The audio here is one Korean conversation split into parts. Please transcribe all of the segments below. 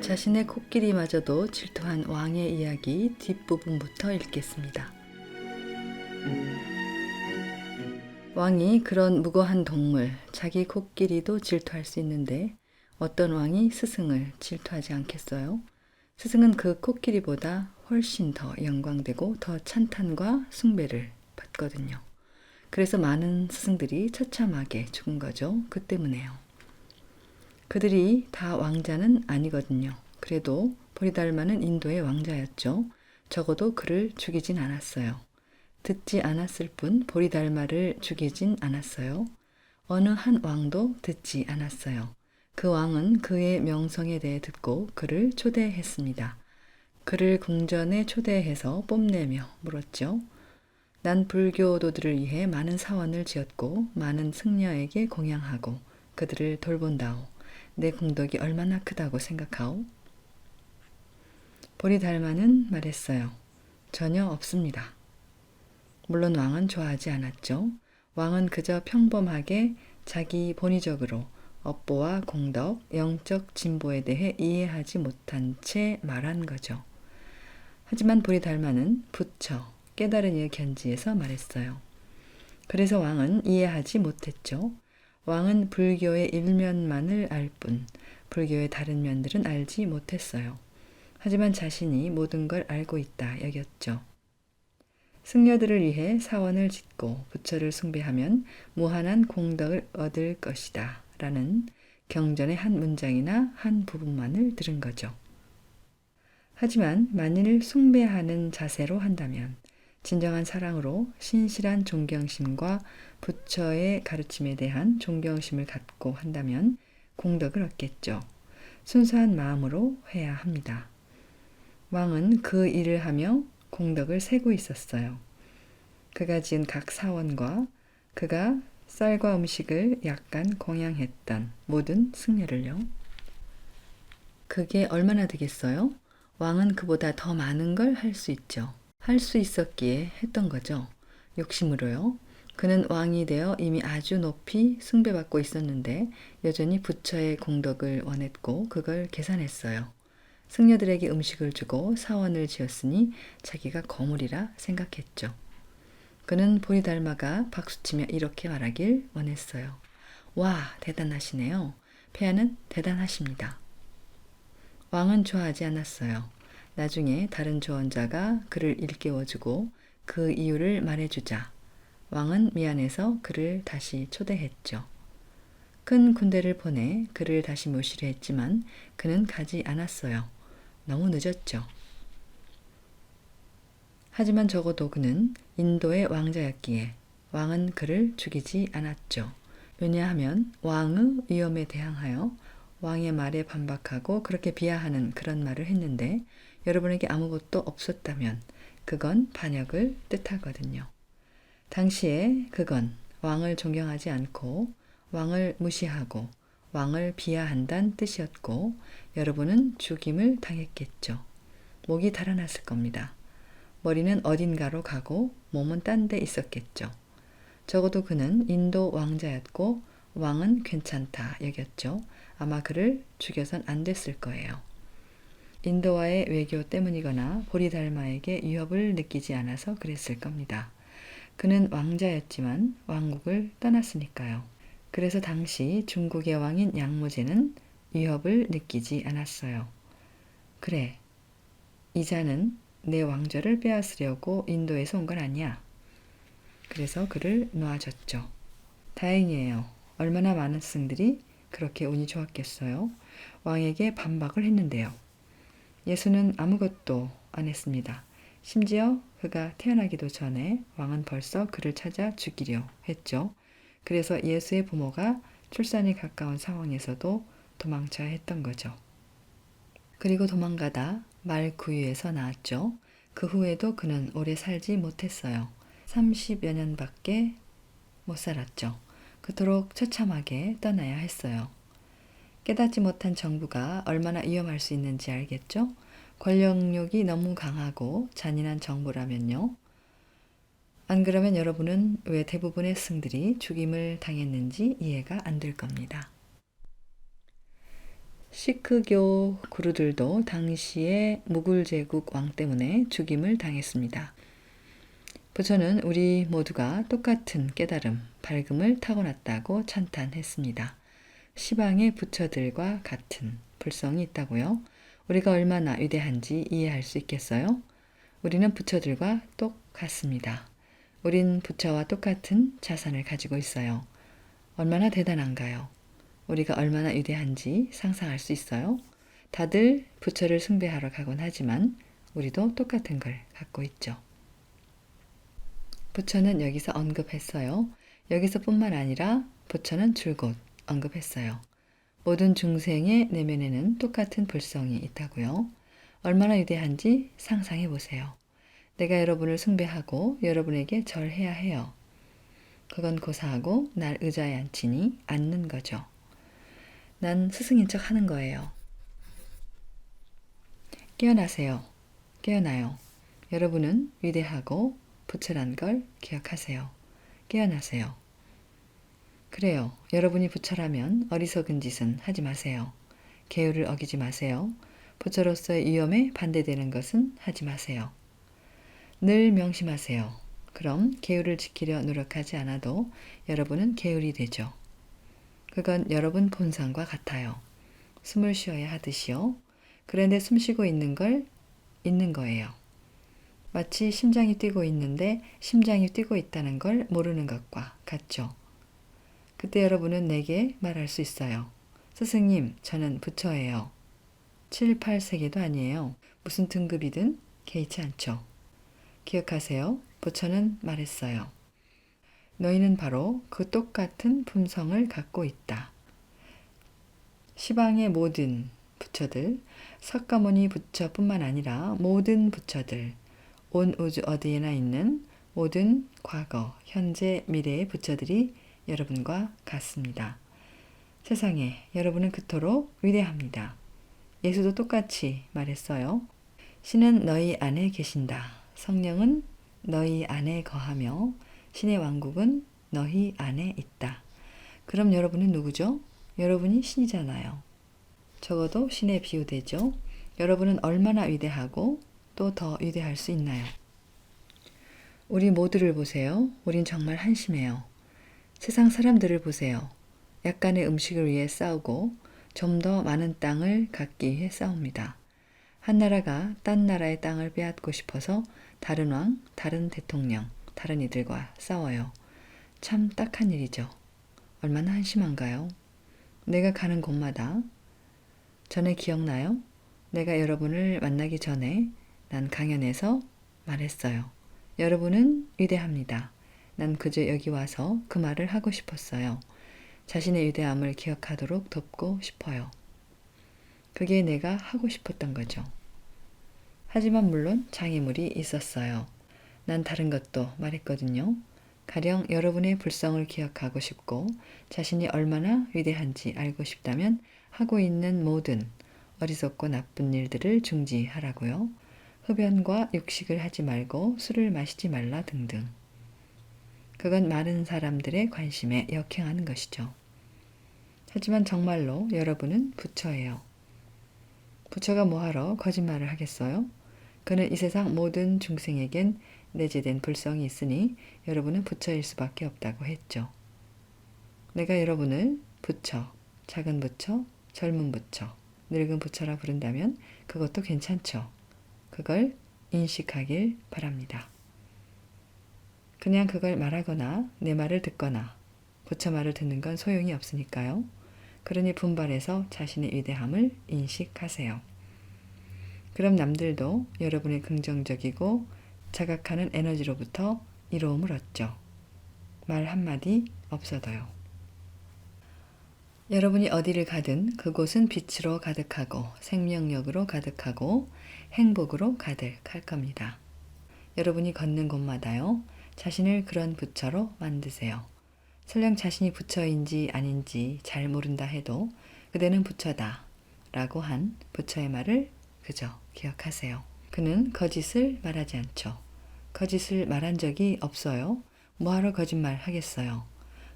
자신의 코끼리마저도 질투한 왕의 이야기 뒷부분부터 읽겠습니다. 왕이 그런 무고한 동물, 자기 코끼리도 질투할 수 있는데 어떤 왕이 스승을 질투하지 않겠어요? 스승은 그 코끼리보다 훨씬 더 영광되고 더 찬탄과 숭배를 받거든요. 그래서 많은 스승들이 처참하게 죽은 거죠. 그 때문에요. 그들이 다 왕자는 아니거든요. 그래도 보리달마는 인도의 왕자였죠. 적어도 그를 죽이진 않았어요. 듣지 않았을 뿐 보리달마를 죽이진 않았어요. 어느 한 왕도 듣지 않았어요. 그 왕은 그의 명성에 대해 듣고 그를 초대했습니다. 그를 궁전에 초대해서 뽐내며 물었죠. 난 불교도들을 위해 많은 사원을 지었고 많은 승려에게 공양하고 그들을 돌본다오. 내 공덕이 얼마나 크다고 생각하오? 보리달마는 말했어요. 전혀 없습니다. 물론 왕은 좋아하지 않았죠. 왕은 그저 평범하게 자기 본의적으로 업보와 공덕, 영적 진보에 대해 이해하지 못한 채 말한 거죠. 하지만 보리달마는 부처, 깨달은 이의 견지에서 말했어요. 그래서 왕은 이해하지 못했죠. 왕은 불교의 일면만을 알 뿐 불교의 다른 면들은 알지 못했어요. 하지만 자신이 모든 걸 알고 있다 여겼죠. 승려들을 위해 사원을 짓고 부처를 숭배하면 무한한 공덕을 얻을 것이다 라는 경전의 한 문장이나 한 부분만을 들은 거죠. 하지만 만일 숭배하는 자세로 한다면 진정한 사랑으로 신실한 존경심과 부처의 가르침에 대한 존경심을 갖고 한다면 공덕을 얻겠죠. 순수한 마음으로 해야 합니다. 왕은 그 일을 하며 공덕을 세고 있었어요. 그가 지은 각 사원과 그가 쌀과 음식을 약간 공양했던 모든 승려를요. 그게 얼마나 되겠어요? 왕은 그보다 더 많은 걸 할 수 있죠. 할 수 있었기에 했던 거죠. 욕심으로요. 그는 왕이 되어 이미 아주 높이 숭배받고 있었는데 여전히 부처의 공덕을 원했고 그걸 계산했어요. 승려들에게 음식을 주고 사원을 지었으니 자기가 거물이라 생각했죠. 그는 보리달마가 박수치며 이렇게 말하길 원했어요. 와, 대단하시네요. 폐하는 대단하십니다. 왕은 좋아하지 않았어요. 나중에 다른 조언자가 그를 일깨워주고 그 이유를 말해주자 왕은 미안해서 그를 다시 초대했죠. 큰 군대를 보내 그를 다시 모시려 했지만 그는 가지 않았어요. 너무 늦었죠. 하지만 적어도 그는 인도의 왕자였기에 왕은 그를 죽이지 않았죠. 왜냐하면 왕의 위험에 대항하여 왕의 말에 반박하고 그렇게 비하하는 그런 말을 했는데 여러분에게 아무것도 없었다면 그건 반역을 뜻하거든요. 당시에 그건 왕을 존경하지 않고 왕을 무시하고 왕을 비하한다는 뜻이었고 여러분은 죽임을 당했겠죠. 목이 달아났을 겁니다. 머리는 어딘가로 가고 몸은 딴 데 있었겠죠. 적어도 그는 인도 왕자였고 왕은 괜찮다 여겼죠. 아마 그를 죽여선 안 됐을 거예요. 인도와의 외교 때문이거나 보리달마에게 위협을 느끼지 않아서 그랬을 겁니다. 그는 왕자였지만 왕국을 떠났으니까요. 그래서 당시 중국의 왕인 양무제는 위협을 느끼지 않았어요. 그래, 이자는 내 왕좌를 빼앗으려고 인도에서 온 건 아니야. 그래서 그를 놓아줬죠. 다행이에요. 얼마나 많은 스승들이 그렇게 운이 좋았겠어요. 왕에게 반박을 했는데요. 예수는 아무것도 안 했습니다. 심지어 그가 태어나기도 전에 왕은 벌써 그를 찾아 죽이려 했죠. 그래서 예수의 부모가 출산이 가까운 상황에서도 도망쳐야 했던 거죠. 그리고 도망가다 말구유에서 나왔죠. 그 후에도 그는 오래 살지 못했어요. 30여 년밖에 못 살았죠. 그토록 처참하게 떠나야 했어요. 깨닫지 못한 정부가 얼마나 위험할 수 있는지 알겠죠? 권력욕이 너무 강하고 잔인한 정부라면요. 안 그러면 여러분은 왜 대부분의 스승들이 죽임을 당했는지 이해가 안 될 겁니다. 시크교 구루들도 당시의 무굴 제국 왕 때문에 죽임을 당했습니다. 부처는 우리 모두가 똑같은 깨달음, 밝음을 타고났다고 찬탄했습니다. 시방의 부처들과 같은 불성이 있다고요? 우리가 얼마나 위대한지 이해할 수 있겠어요? 우리는 부처들과 똑같습니다. 우린 부처와 똑같은 자산을 가지고 있어요. 얼마나 대단한가요? 우리가 얼마나 위대한지 상상할 수 있어요? 다들 부처를 숭배하러 가곤 하지만 우리도 똑같은 걸 갖고 있죠. 부처는 여기서 언급했어요. 여기서뿐만 아니라 부처는 줄곧 언급했어요. 모든 중생의 내면에는 똑같은 불성이 있다고요. 얼마나 위대한지 상상해 보세요. 내가 여러분을 숭배하고 여러분에게 절해야 해요. 그건 고사하고 날 의자에 앉히니 앉는 거죠. 난 스승인 척 하는 거예요. 깨어나세요. 깨어나요. 여러분은 위대하고 부처란 걸 기억하세요. 깨어나세요. 그래요. 여러분이 부처라면 어리석은 짓은 하지 마세요. 계율을 어기지 마세요. 부처로서의 위엄에 반대되는 것은 하지 마세요. 늘 명심하세요. 그럼 계율을 지키려 노력하지 않아도 여러분은 계율이 되죠. 그건 여러분 본성과 같아요. 숨을 쉬어야 하듯이요. 그런데 숨 쉬고 있는 걸 있는 거예요. 마치 심장이 뛰고 있는데 심장이 뛰고 있다는 걸 모르는 것과 같죠. 그때 여러분은 내게 말할 수 있어요. 스승님, 저는 부처예요. 7, 8세계도 아니에요. 무슨 등급이든 개의치 않죠. 기억하세요. 부처는 말했어요. 너희는 바로 그 똑같은 품성을 갖고 있다. 시방의 모든 부처들, 석가모니 부처뿐만 아니라 모든 부처들, 온 우주 어디에나 있는 모든 과거, 현재, 미래의 부처들이 여러분과 같습니다. 세상에 여러분은 그토록 위대합니다. 예수도 똑같이 말했어요. 신은 너희 안에 계신다. 성령은 너희 안에 거하며 신의 왕국은 너희 안에 있다. 그럼 여러분은 누구죠? 여러분이 신이잖아요. 적어도 신에 비유되죠. 여러분은 얼마나 위대하고 또 더 위대할 수 있나요? 우리 모두를 보세요. 우린 정말 한심해요. 세상 사람들을 보세요. 약간의 음식을 위해 싸우고 좀 더 많은 땅을 갖기 위해 싸웁니다. 한 나라가 딴 나라의 땅을 빼앗고 싶어서 다른 왕, 다른 대통령, 다른 이들과 싸워요. 참 딱한 일이죠. 얼마나 한심한가요? 내가 가는 곳마다 전에 기억나요? 내가 여러분을 만나기 전에 난 강연에서 말했어요. 여러분은 위대합니다. 난 그저 여기 와서 그 말을 하고 싶었어요. 자신의 위대함을 기억하도록 돕고 싶어요. 그게 내가 하고 싶었던 거죠. 하지만 물론 장애물이 있었어요. 난 다른 것도 말했거든요. 가령 여러분의 불성을 기억하고 싶고 자신이 얼마나 위대한지 알고 싶다면 하고 있는 모든 어리석고 나쁜 일들을 중지하라고요. 흡연과 육식을 하지 말고 술을 마시지 말라 등등. 그건 많은 사람들의 관심에 역행하는 것이죠. 하지만 정말로 여러분은 부처예요. 부처가 뭐하러 거짓말을 하겠어요? 그는 이 세상 모든 중생에겐 내재된 불성이 있으니 여러분은 부처일 수밖에 없다고 했죠. 내가 여러분을 부처, 작은 부처, 젊은 부처, 늙은 부처라 부른다면 그것도 괜찮죠. 그걸 인식하길 바랍니다. 그냥 그걸 말하거나 내 말을 듣거나 부처 말을 듣는 건 소용이 없으니까요. 그러니 분발해서 자신의 위대함을 인식하세요. 그럼 남들도 여러분의 긍정적이고 자각하는 에너지로부터 이로움을 얻죠. 말 한마디 없어도요. 여러분이 어디를 가든 그곳은 빛으로 가득하고 생명력으로 가득하고 행복으로 가득할 겁니다. 여러분이 걷는 곳마다요. 자신을 그런 부처로 만드세요. 설령 자신이 부처인지 아닌지 잘 모른다 해도 그대는 부처다 라고 한 부처의 말을 그저 기억하세요. 그는 거짓을 말하지 않죠. 거짓을 말한 적이 없어요. 뭐하러 거짓말 하겠어요.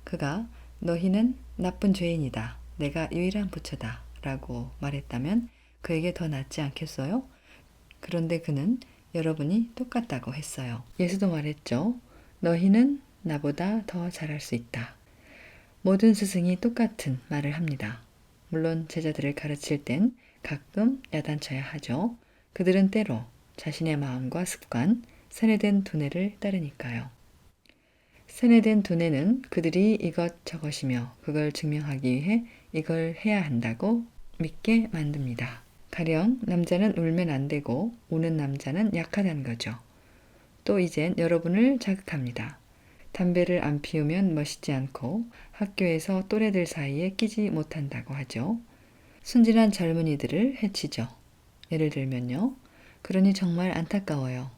그가 너희는 나쁜 죄인이다. 내가 유일한 부처다 라고 말했다면 그에게 더 낫지 않겠어요? 그런데 그는 여러분이 똑같다고 했어요. 예수도 말했죠. 너희는 나보다 더 잘할 수 있다. 모든 스승이 똑같은 말을 합니다. 물론 제자들을 가르칠 땐 가끔 야단쳐야 하죠. 그들은 때로 자신의 마음과 습관, 세뇌된 두뇌를 따르니까요. 세뇌된 두뇌는 그들이 이것저것이며 그걸 증명하기 위해 이걸 해야 한다고 믿게 만듭니다. 가령 남자는 울면 안 되고 우는 남자는 약하다는 거죠. 또 이젠 여러분을 자극합니다. 담배를 안 피우면 멋있지 않고 학교에서 또래들 사이에 끼지 못한다고 하죠. 순진한 젊은이들을 해치죠. 예를 들면요. 그러니 정말 안타까워요.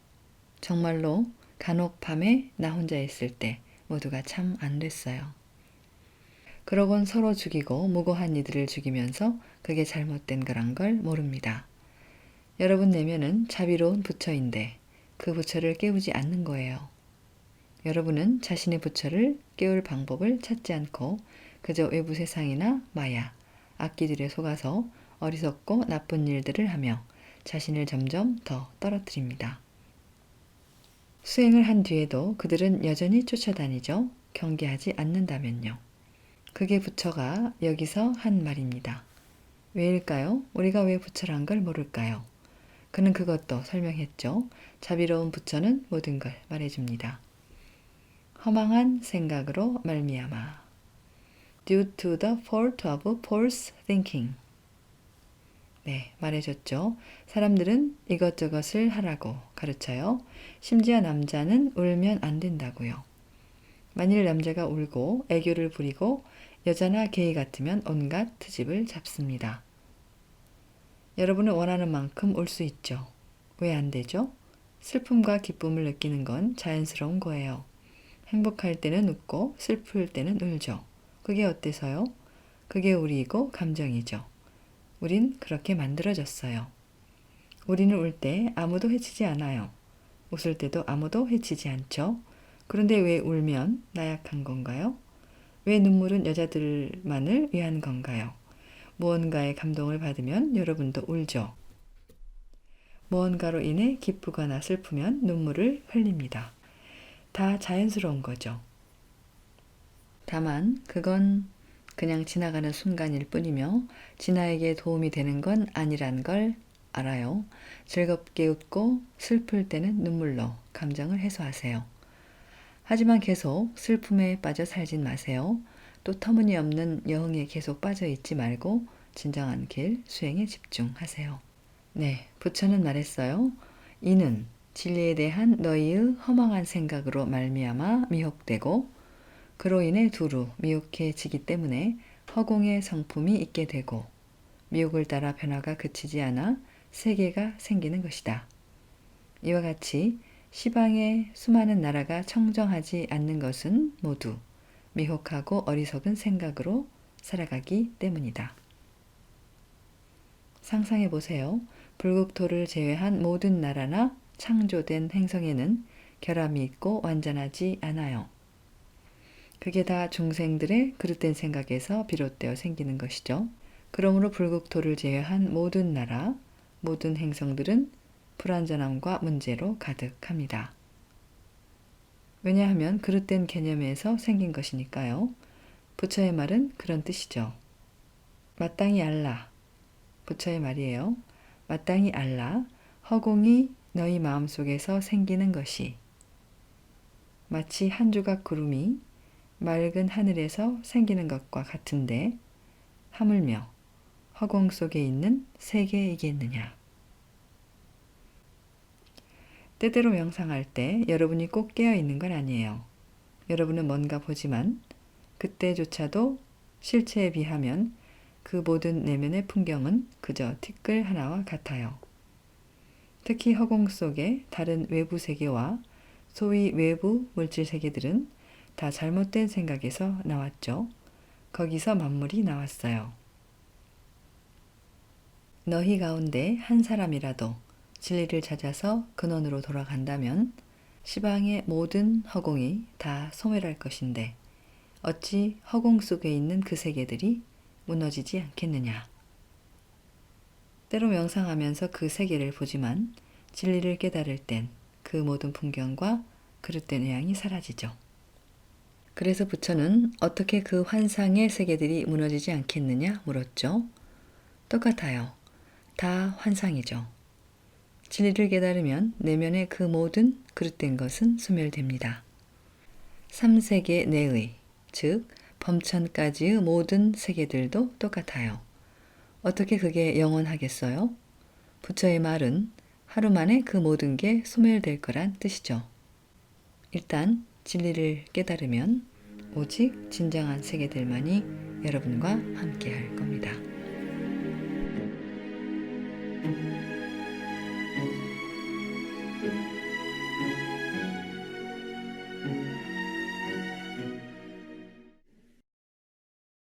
정말로 간혹 밤에 나 혼자 있을 때 모두가 참 안 됐어요. 그러곤 서로 죽이고 무고한 이들을 죽이면서 그게 잘못된 거란 걸 모릅니다. 여러분 내면은 자비로운 부처인데 그 부처를 깨우지 않는 거예요. 여러분은 자신의 부처를 깨울 방법을 찾지 않고 그저 외부 세상이나 마야, 악기들에 속아서 어리석고 나쁜 일들을 하며 자신을 점점 더 떨어뜨립니다. 수행을 한 뒤에도 그들은 여전히 쫓아다니죠. 경계하지 않는다면요. 그게 부처가 여기서 한 말입니다. 왜일까요? 우리가 왜 부처란 걸 모를까요? 그는 그것도 설명했죠. 자비로운 부처는 모든 걸 말해줍니다. 허망한 생각으로 말미암아. Due to the fault of false thinking. 네, 말해줬죠. 사람들은 이것저것을 하라고 가르쳐요. 심지어 남자는 울면 안 된다고요. 만일 남자가 울고 애교를 부리고 여자나 게이 같으면 온갖 트집을 잡습니다. 여러분은 원하는 만큼 울 수 있죠. 왜 안 되죠? 슬픔과 기쁨을 느끼는 건 자연스러운 거예요. 행복할 때는 웃고 슬플 때는 울죠. 그게 어때서요? 그게 우리이고 감정이죠. 우린 그렇게 만들어졌어요. 우리는 울 때 아무도 해치지 않아요. 웃을 때도 아무도 해치지 않죠. 그런데 왜 울면 나약한 건가요? 왜 눈물은 여자들만을 위한 건가요? 무언가의 감동을 받으면 여러분도 울죠. 무언가로 인해 기쁘거나 슬프면 눈물을 흘립니다. 다 자연스러운 거죠. 다만 그건 그냥 지나가는 순간일 뿐이며 진아에게 도움이 되는 건 아니란 걸 알아요. 즐겁게 웃고 슬플 때는 눈물로 감정을 해소하세요. 하지만 계속 슬픔에 빠져 살진 마세요. 또 터무니없는 여흥에 계속 빠져 있지 말고 진정한 길 수행에 집중하세요. 네, 부처는 말했어요. 이는 진리에 대한 너희의 허망한 생각으로 말미암아 미혹되고 그로 인해 두루 미혹해지기 때문에 허공의 성품이 있게 되고 미혹을 따라 변화가 그치지 않아 세계가 생기는 것이다. 이와 같이 시방의 수많은 나라가 청정하지 않는 것은 모두 미혹하고 어리석은 생각으로 살아가기 때문이다. 상상해 보세요. 불국토를 제외한 모든 나라나 창조된 행성에는 결함이 있고 완전하지 않아요. 그게 다 중생들의 그릇된 생각에서 비롯되어 생기는 것이죠. 그러므로 불국토를 제외한 모든 나라, 모든 행성들은 불완전함과 문제로 가득합니다. 왜냐하면 그릇된 개념에서 생긴 것이니까요. 부처의 말은 그런 뜻이죠. 마땅히 알라. 부처의 말이에요. 마땅히 알라. 허공이 너희 마음속에서 생기는 것이 마치 한 조각 구름이 맑은 하늘에서 생기는 것과 같은데 하물며 허공 속에 있는 세계이겠느냐. 때때로 명상할 때 여러분이 꼭 깨어있는 건 아니에요. 여러분은 뭔가 보지만 그때조차도 실체에 비하면 그 모든 내면의 풍경은 그저 티끌 하나와 같아요. 특히 허공 속의 다른 외부 세계와 소위 외부 물질 세계들은 다 잘못된 생각에서 나왔죠. 거기서 만물이 나왔어요. 너희 가운데 한 사람이라도 진리를 찾아서 근원으로 돌아간다면 시방의 모든 허공이 다 소멸할 것인데 어찌 허공 속에 있는 그 세계들이 무너지지 않겠느냐. 때로 명상하면서 그 세계를 보지만 진리를 깨달을 땐 그 모든 풍경과 그릇된 의향이 사라지죠. 그래서 부처는 어떻게 그 환상의 세계들이 무너지지 않겠느냐 물었죠. 똑같아요. 다 환상이죠. 진리를 깨달으면 내면의 그 모든 그릇된 것은 소멸됩니다. 3세계 내의, 즉 범천까지의 모든 세계들도 똑같아요. 어떻게 그게 영원하겠어요? 부처의 말은 하루 만에 그 모든 게 소멸될 거란 뜻이죠. 일단 진리를 깨달으면 오직 진정한 세계들만이 여러분과 함께 할 겁니다.